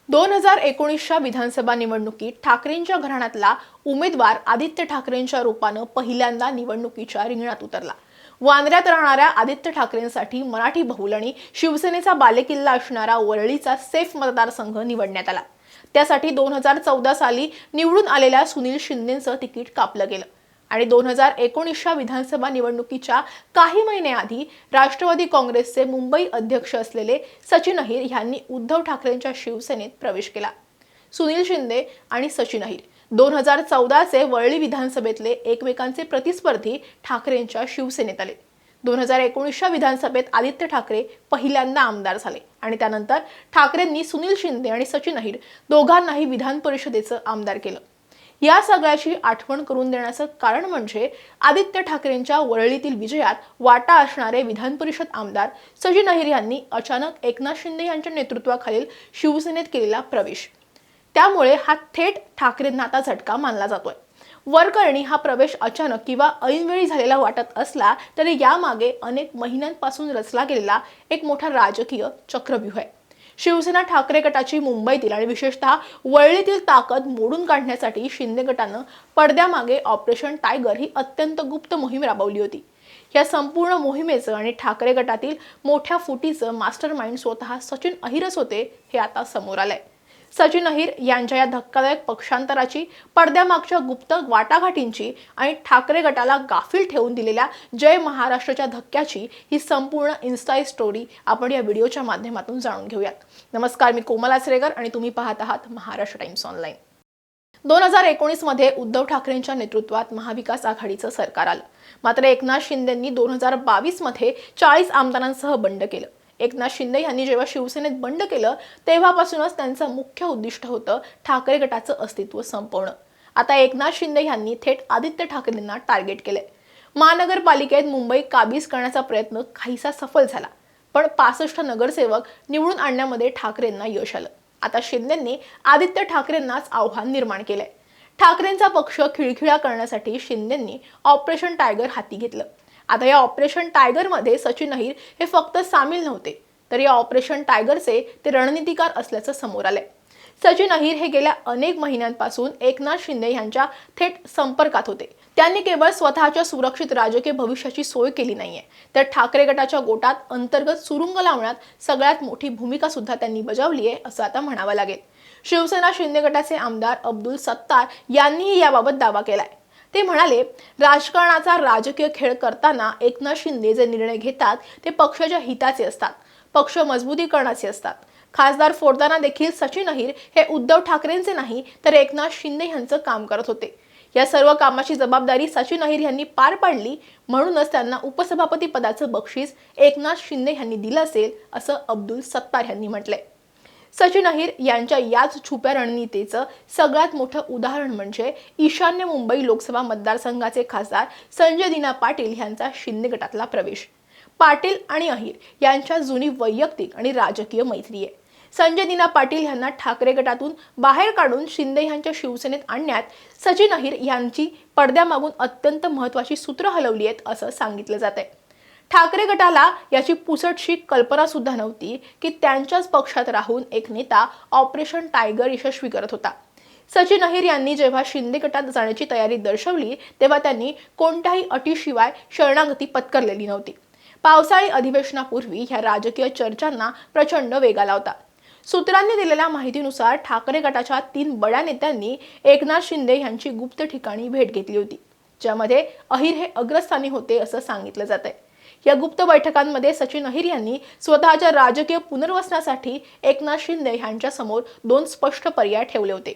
2019च्या विधानसभा निवडणुकीत ठाकरेंच्या घराण्यातला उमेदवार आदित्य ठाकरेंच्या रूपानं पहिल्यांदा निवडणुकीच्या रिंगणात उतरला। वांद्र्यात राहणाऱ्या आदित्य ठाकरेंसाठी मराठी बहुल आणि शिवसेनेचा बालेकिल्ला असणारा वरळीचा सेफ मतदारसंघ निवडण्यात आला। त्यासाठी 2014 साली निवडून आलेल्या सुनील शिंदेंचं तिकीट कापलं गेलं आणि 2019च्या विधानसभा निवडणुकीच्या काही महिन्याआधी राष्ट्रवादी काँग्रेसचे मुंबई अध्यक्ष असलेले सचिन अहिर यांनी उद्धव ठाकरेंच्या शिवसेनेत प्रवेश केला। सुनील शिंदे आणि सचिन अहिर 2014चे वरळी विधानसभेतले एकमेकांचे प्रतिस्पर्धी ठाकरेंच्या शिवसेनेत आले। 2019च्या विधानसभेत आदित्य ठाकरे पहिल्यांदा आमदार झाले आणि त्यानंतर ठाकरेंनी सुनील शिंदे आणि सचिन अहिर दोघांनाही विधान परिषदेचं आमदार केलं। या सगळ्याची आठवण करून देण्याचं कारण म्हणजे आदित्य ठाकरेंच्या वरळीतील विजयात वाटा असणारे विधान परिषद आमदार सचिन अहिर यांनी अचानक एकनाथ शिंदे यांच्या नेतृत्वाखालील शिवसेनेत केलेला प्रवेश। त्यामुळे हा थेट ठाकरेंना आता झटका मानला जातोय। वरकरणी हा प्रवेश अचानक किंवा ऐनवेळी झालेला वाटत असला तरी यामागे अनेक महिन्यांपासून रचला गेलेला एक मोठा राजकीय चक्रव्यूह आहे। शिवसेना ठाकरे गटाची मुंबईतील आणि विशेषतः वरळीतील ताकद मोडून काढण्यासाठी शिंदे गटानं पडद्यामागे ऑपरेशन टायगर ही अत्यंत गुप्त मोहीम राबवली होती। या संपूर्ण मोहिमेचं आणि ठाकरे गटातील मोठ्या फुटीचं मास्टरमाइंड स्वतः सचिन अहिरच होते हे आता समोर आलंय। सचिन अहिर यांच्या या धक्कादायक पक्षांतराची, पडद्यामागच्या गुप्त वाटाघाटींची आणि ठाकरे गटाला गाफील ठेवून दिलेल्या जय महाराष्ट्राच्या धक्क्याची ही संपूर्ण इन्स्टा स्टोरी आपण या व्हिडिओच्या माध्यमातून जाणून घेऊयात। नमस्कार, मी कोमल आचरेकर आणि तुम्ही पाहत आहात महाराष्ट्र टाइम्स ऑनलाईन। 2019 मध्ये उद्धव ठाकरेंच्या नेतृत्वात महाविकास आघाडीचं सरकार आलं। मात्र एकनाथ शिंदेंनी 2022 मध्ये 40 आमदारांसह बंड केलं। एकनाथ शिंदे यांनी जेव्हा शिवसेनेत बंड केलं तेव्हापासूनच त्यांचं मुख्य उद्दिष्ट होतं ठाकरे गटाचं अस्तित्व संपवणं। आता एकनाथ शिंदे यांनी थेट आदित्य ठाकरेंना टार्गेट केलंय। महानगरपालिकेत मुंबई काबीज करण्याचा प्रयत्न काहीसा सफल झाला, पण 65 नगरसेवक निवडून आणण्यामध्ये ठाकरेंना यश आलं। आता शिंदेंनी आदित्य ठाकरेंनाच आव्हान निर्माण केलंय। ठाकरेंचा पक्ष खिळखिळा करण्यासाठी शिंदेंनी ऑपरेशन टायगर हाती घेतलं। आता या ऑपरेशन टायगर मध्ये सचिन अहिर हे फक्त सामील नव्हते, तर या ऑपरेशन टायगरचे ते रणनीतिकार असल्याचं समोर आलंय। सचिन अहिर हे गेल्या अनेक महिन्यांपासून एकनाथ शिंदे यांच्या थेट संपर्कात होते। त्यांनी केवळ स्वतःच्या सुरक्षित राजकीय भविष्याची सोय केली नाहीये, तर ठाकरे गटाच्या गोटात अंतर्गत सुरुंग लावण्यात सगळ्यात मोठी भूमिका सुद्धा त्यांनी बजावली आहे असं आता म्हणावं लागेल। शिवसेना शिंदे गटाचे आमदार अब्दुल सत्तार यांनीही याबाबत दावा केलाय। ते म्हणाले, राजकारणाचा राजकीय खेळ करताना एकनाथ शिंदे जे निर्णय घेतात ते पक्षाच्या हिताचे असतात, पक्ष मजबूतीकरणाचे असतात। खासदार फोडताना देखील सचिन अहिर हे उद्धव ठाकरेंचे नाही तर एकनाथ शिंदे यांचं काम करत होते। या सर्व कामाची जबाबदारी सचिन अहिर यांनी पार पाडली, म्हणूनच त्यांना उपसभापती पदाचं बक्षीस एकनाथ शिंदे यांनी दिलं असेल असं अब्दुल सत्तार यांनी म्हटलंय। सचिन अहिर यांच्या याच छुप्या रणनीतीचं सगळ्यात मोठं उदाहरण म्हणजे ईशान्य मुंबई लोकसभा मतदारसंघाचे खासदार संजय दिना पाटील यांचा शिंदे गटातला प्रवेश। पाटील आणि अहिर यांच्या जुनी वैयक्तिक आणि राजकीय मैत्री आहे। संजय दिना पाटील यांना ठाकरे गटातून बाहेर काढून शिंदे यांच्या शिवसेनेत आणण्यात सचिन अहिर यांची पडद्यामागून अत्यंत महत्त्वाची सूत्र हलवली आहेत असं सांगितलं जातंय। ठाकरे गटाला याची पुसटशी कल्पना सुद्धा नव्हती की त्यांच्याच पक्षात राहून एक नेता ऑपरेशन टायगर यशस्वी करत होता। सचिन अहिर यांनी जेव्हा शिंदे गटात जाण्याची तयारी दर्शवली तेव्हा त्यांनी कोणत्याही अटीशिवाय शरणागती पत्करलेली नव्हती। पावसाळी अधिवेशनापूर्वी ह्या राजकीय चर्चांना प्रचंड वेग आला होता। सूत्रांनी दिलेल्या माहितीनुसार ठाकरे गटाच्या 3 बड्या नेत्यांनी एकनाथ शिंदे यांची गुप्त ठिकाणी भेट घेतली होती, ज्यामध्ये अहिर हे अग्रस्थानी होते असं सांगितलं जातंय। या गुप्त बैठकांमध्ये सचिन अहिर यांनी स्वतःच्या राजकीय पुनर्वसनासाठी एकनाथ शिंदे यांच्या समोर 2 स्पष्ट पर्याय ठेवले होते।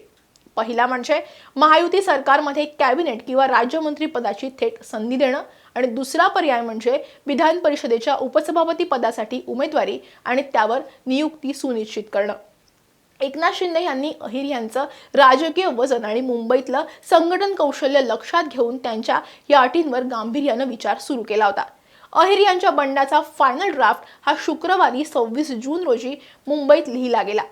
पहिला म्हणजे महायुती सरकारमध्ये कॅबिनेट किंवा राज्यमंत्री पदाची थेट संधी देणं आणि दुसरा पर्याय म्हणजे विधान परिषदेच्या उपसभापती पदासाठी उमेदवारी आणि त्यावर नियुक्ती सुनिश्चित करणं। एकनाथ शिंदे यांनी अहिर यांचं राजकीय वजन आणि मुंबईतलं संघटन कौशल्य लक्षात घेऊन त्यांच्या या अटींवर गांभीर्यानं विचार सुरू केला होता। अहिर यांच्या बंडाचा फायनल ड्राफ्ट हा शुक्रवारी 26 जून रोजी मुंबईत लिहिला गेला।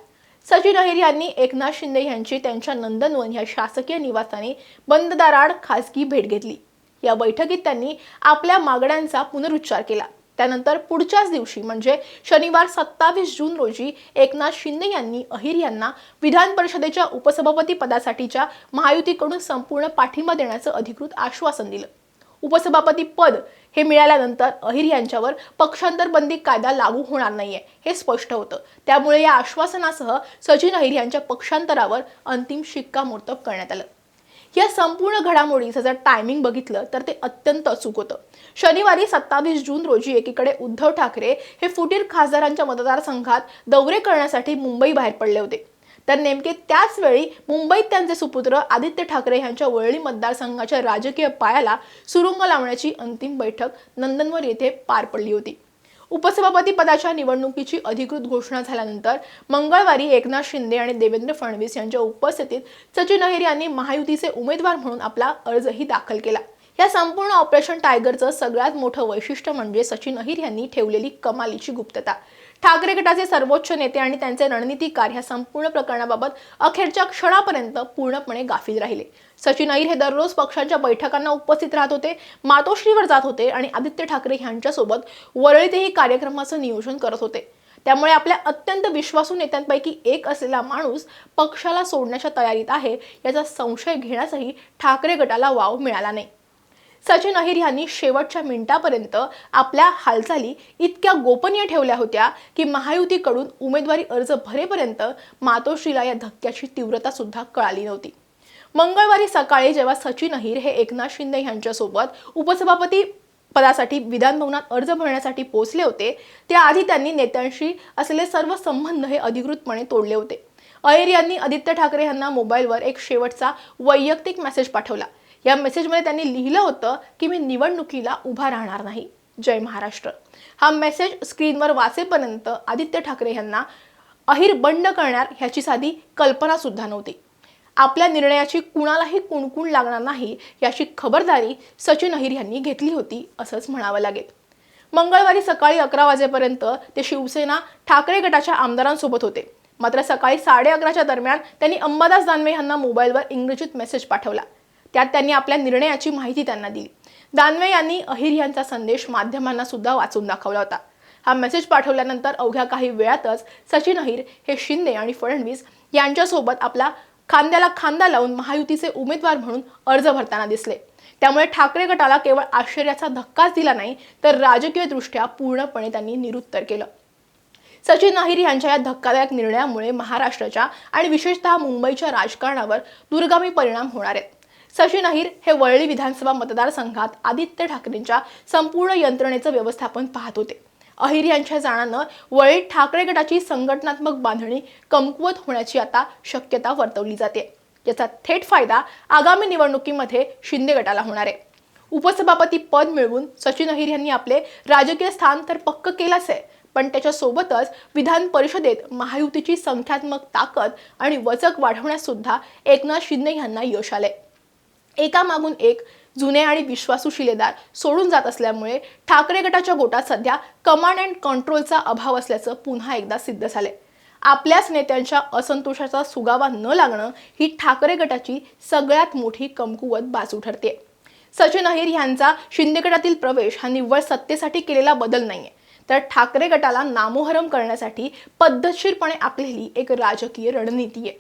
सचिन अहिर यांनी एकनाथ शिंदे यांची त्यांच्या नंदनवन या शासकीय निवासस्थानी बंद दाराआड खासगी भेट घेतली। या बैठकीत त्यांनी आपल्या मागण्यांचा पुनरुच्चार केला। त्यानंतर पुढच्याच दिवशी म्हणजे शनिवार 27 जून रोजी एकनाथ शिंदे यांनी अहिर यांना विधान परिषदेच्या उपसभापती पदासाठीच्या महायुतीकडून संपूर्ण पाठिंबा देण्याचं अधिकृत आश्वासन दिलं. उपसभापती पद हे मिळाल्यानंतर अहिर यांच्यावर पक्षांतर बंदी कायदा लागू होणार नाहीये हे स्पष्ट होतं. त्यामुळे या आश्वासनासह सचिन अहिर यांच्या पक्षांतरावर अंतिम शिक्कामोर्तब करण्यात आलं. या संपूर्ण घडामोडीचं जर टायमिंग बघितलं तर ते अत्यंत अचूक होतं. शनिवारी 27 जून रोजी एकीकडे उद्धव ठाकरे हे फुटीर खासदारांच्या मतदारसंघात दौरे करण्यासाठी मुंबई बाहेर पडले होते, तर नेमके त्याच वेळी मुंबईत त्यांचे सुपुत्र आदित्य ठाकरे यांच्या वरळी मतदारसंघाच्या राजकीय पायाला सुरुंग लावण्याची अंतिम बैठक नंदनवन येथे पार पडली होती. उपसभापती पदाच्या निवडणुकीची अधिकृत घोषणा झाल्यानंतर मंगळवारी एकनाथ शिंदे आणि देवेंद्र फडणवीस यांच्या उपस्थितीत सचिन अहिर यांनी महायुतीचे उमेदवार म्हणून आपला अर्जही दाखल केला. या संपूर्ण ऑपरेशन टायगरचं सगळ्यात मोठं वैशिष्ट्य म्हणजे सचिन अहिर यांनी ठेवलेली कमालीची गुप्तता. ठाकरे गटाचे सर्वोच्च नेते आणि त्यांचे रणनीतिकार ह्या संपूर्ण प्रकरणाबाबत अखेरच्या क्षणापर्यंत पूर्णपणे गाफील राहिले. सचिन अहिर हे दररोज पक्षांच्या बैठकांना उपस्थित राहत होते, मातोश्रीवर जात होते आणि आदित्य ठाकरे यांच्यासोबत वरळीतही कार्यक्रमाचं नियोजन करत होते. त्यामुळे आपल्या अत्यंत विश्वासू नेत्यांपैकी एक असलेला माणूस पक्षाला सोडण्याच्या तयारीत आहे याचा संशय घेण्यासही ठाकरे गटाला वाव मिळाला नाही. सचिन अहिर यांनी शेवटच्या मिनिटापर्यंत आपल्या हालचाली इतक्या गोपनीय ठेवल्या होत्या की महायुतीकडून उमेदवारी अर्ज भरेपर्यंत मातोश्रीला या धक्क्याची तीव्रता सुद्धा कळाली नव्हती. मंगळवारी सकाळी जेव्हा सचिन अहिर हे एकनाथ शिंदे यांच्यासोबत उपसभापती पदासाठी विधान भवनात अर्ज भरण्यासाठी पोहोचले होते, त्याआधी त्यांनी नेत्यांशी असलेले सर्व संबंध हे अधिकृतपणे तोडले होते. अहिर यांनी आदित्य ठाकरे यांना मोबाईलवर एक शेवटचा वैयक्तिक मेसेज पाठवला. या मेसेजमध्ये त्यांनी लिहिलं होतं की मी निवडणुकीला उभा राहणार नाही. जय महाराष्ट्र. हा मेसेज स्क्रीनवर वाचेपर्यंत आदित्य ठाकरे यांना अहिर बंड करणार ह्याची साधी कल्पना सुद्धा नव्हती. आपल्या निर्णयाची कुणालाही कुणकुण लागणार नाही याची खबरदारी सचिन अहिर यांनी घेतली होती असंच म्हणावं लागेल. मंगळवारी सकाळी 11 वाजेपर्यंत ते शिवसेना ठाकरे गटाच्या आमदारांसोबत होते. मात्र सकाळी 11:30च्या दरम्यान त्यांनी अंबादास दानवे यांना मोबाईलवर इंग्रजीत मेसेज पाठवला. त्यात त्यांनी आपल्या निर्णयाची माहिती त्यांना दिली. दानवे यांनी अहिर यांचा संदेश माध्यमांना सुद्धा वाचून दाखवला होता. हा मेसेज पाठवल्यानंतर अवघ्या काही वेळातच सचिन अहिर हे शिंदे आणि फडणवीस यांच्यासोबत आपला खांद्याला खांदा लावून महायुतीचे उमेदवार म्हणून अर्ज भरताना दिसले. त्यामुळे ठाकरे गटाला केवळ आश्चर्याचा धक्काच दिला नाही तर राजकीयदृष्ट्या पूर्णपणे त्यांनी निरुत्तर केलं. सचिन अहिर यांच्या या धक्कादायक निर्णयामुळे महाराष्ट्राच्या आणि विशेषतः मुंबईच्या राजकारणावर दूरगामी परिणाम होणार आहेत. सचिन अहिर हे वरळी विधानसभा मतदारसंघात आदित्य ठाकरेंच्या संपूर्ण यंत्रणेचं व्यवस्थापन पाहत होते. अहिर यांच्या जाण्यानं वरळी ठाकरे गटाची संघटनात्मक बांधणी कमकुवत होण्याची आता शक्यता वर्तवली जाते. याचा थेट फायदा आगामी निवडणुकीमध्ये शिंदे गटाला होणार आहे. उपसभापती पद मिळवून सचिन अहिर यांनी आपले राजकीय स्थान तर पक्क केलंच आहे, पण त्याच्यासोबतच विधान परिषदेत महायुतीची संख्यात्मक ताकद आणि वचक वाढवण्यास सुद्धा एकनाथ शिंदे यांना यश आले. एकामागून एक जुने आणि विश्वासू शिलेदार सोडून जात असल्यामुळे ठाकरे गटाच्या गोटात सध्या कमांड अँड कंट्रोलचा अभाव असल्याचं पुन्हा एकदा सिद्ध झाले. आपल्याच नेत्यांच्या असंतोषाचा सुगावा न लागणं ही ठाकरे गटाची सगळ्यात मोठी कमकुवत बाजू ठरते. सचिन अहिर यांचा शिंदे गटातील प्रवेश हा निव्वळ सत्तेसाठी केलेला बदल नाहीये, तर ठाकरे गटाला नामोहरम करण्यासाठी पद्धतशीरपणे आखलेली एक राजकीय रणनीती आहे.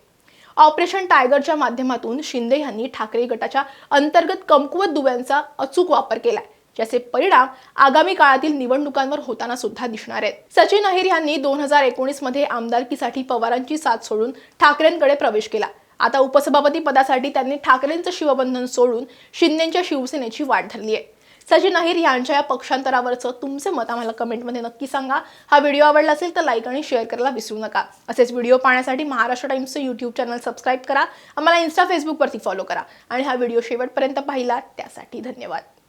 ऑपरेशन टायगरच्या माध्यमातून शिंदे यांनी ठाकरे गटाच्या अंतर्गत कमकुवत दुव्यांचा अचूक वापर केलाय, ज्याचे परिणाम आगामी काळातील निवडणुकांवर होताना सुद्धा दिसणार आहेत. सचिन अहिर यांनी 2019 मध्ये आमदारकीसाठी पवारांची साथ सोडून ठाकरेंकडे प्रवेश केला. आता उपसभापती पदासाठी त्यांनी ठाकरेंचं शिवबंधन सोडून शिंदेच्या शिवसेनेची वाट धरली आहे. सचिन अहिर यांच्या या पक्षांतरावरचं तुमचे मत आम्हाला कमेंटमध्ये नक्की सांगा. हा व्हिडिओ आवडला असेल तर लाईक आणि शेअर करायला विसरू नका. असेच व्हिडिओ पाहण्यासाठी महाराष्ट्र टाइम्सचं यूट्यूब चॅनल सबस्क्राईब करा. आम्हाला इन्स्टा फेसबुकवरती फॉलो करा आणि हा व्हिडिओ शेवटपर्यंत पाहिला त्यासाठी धन्यवाद.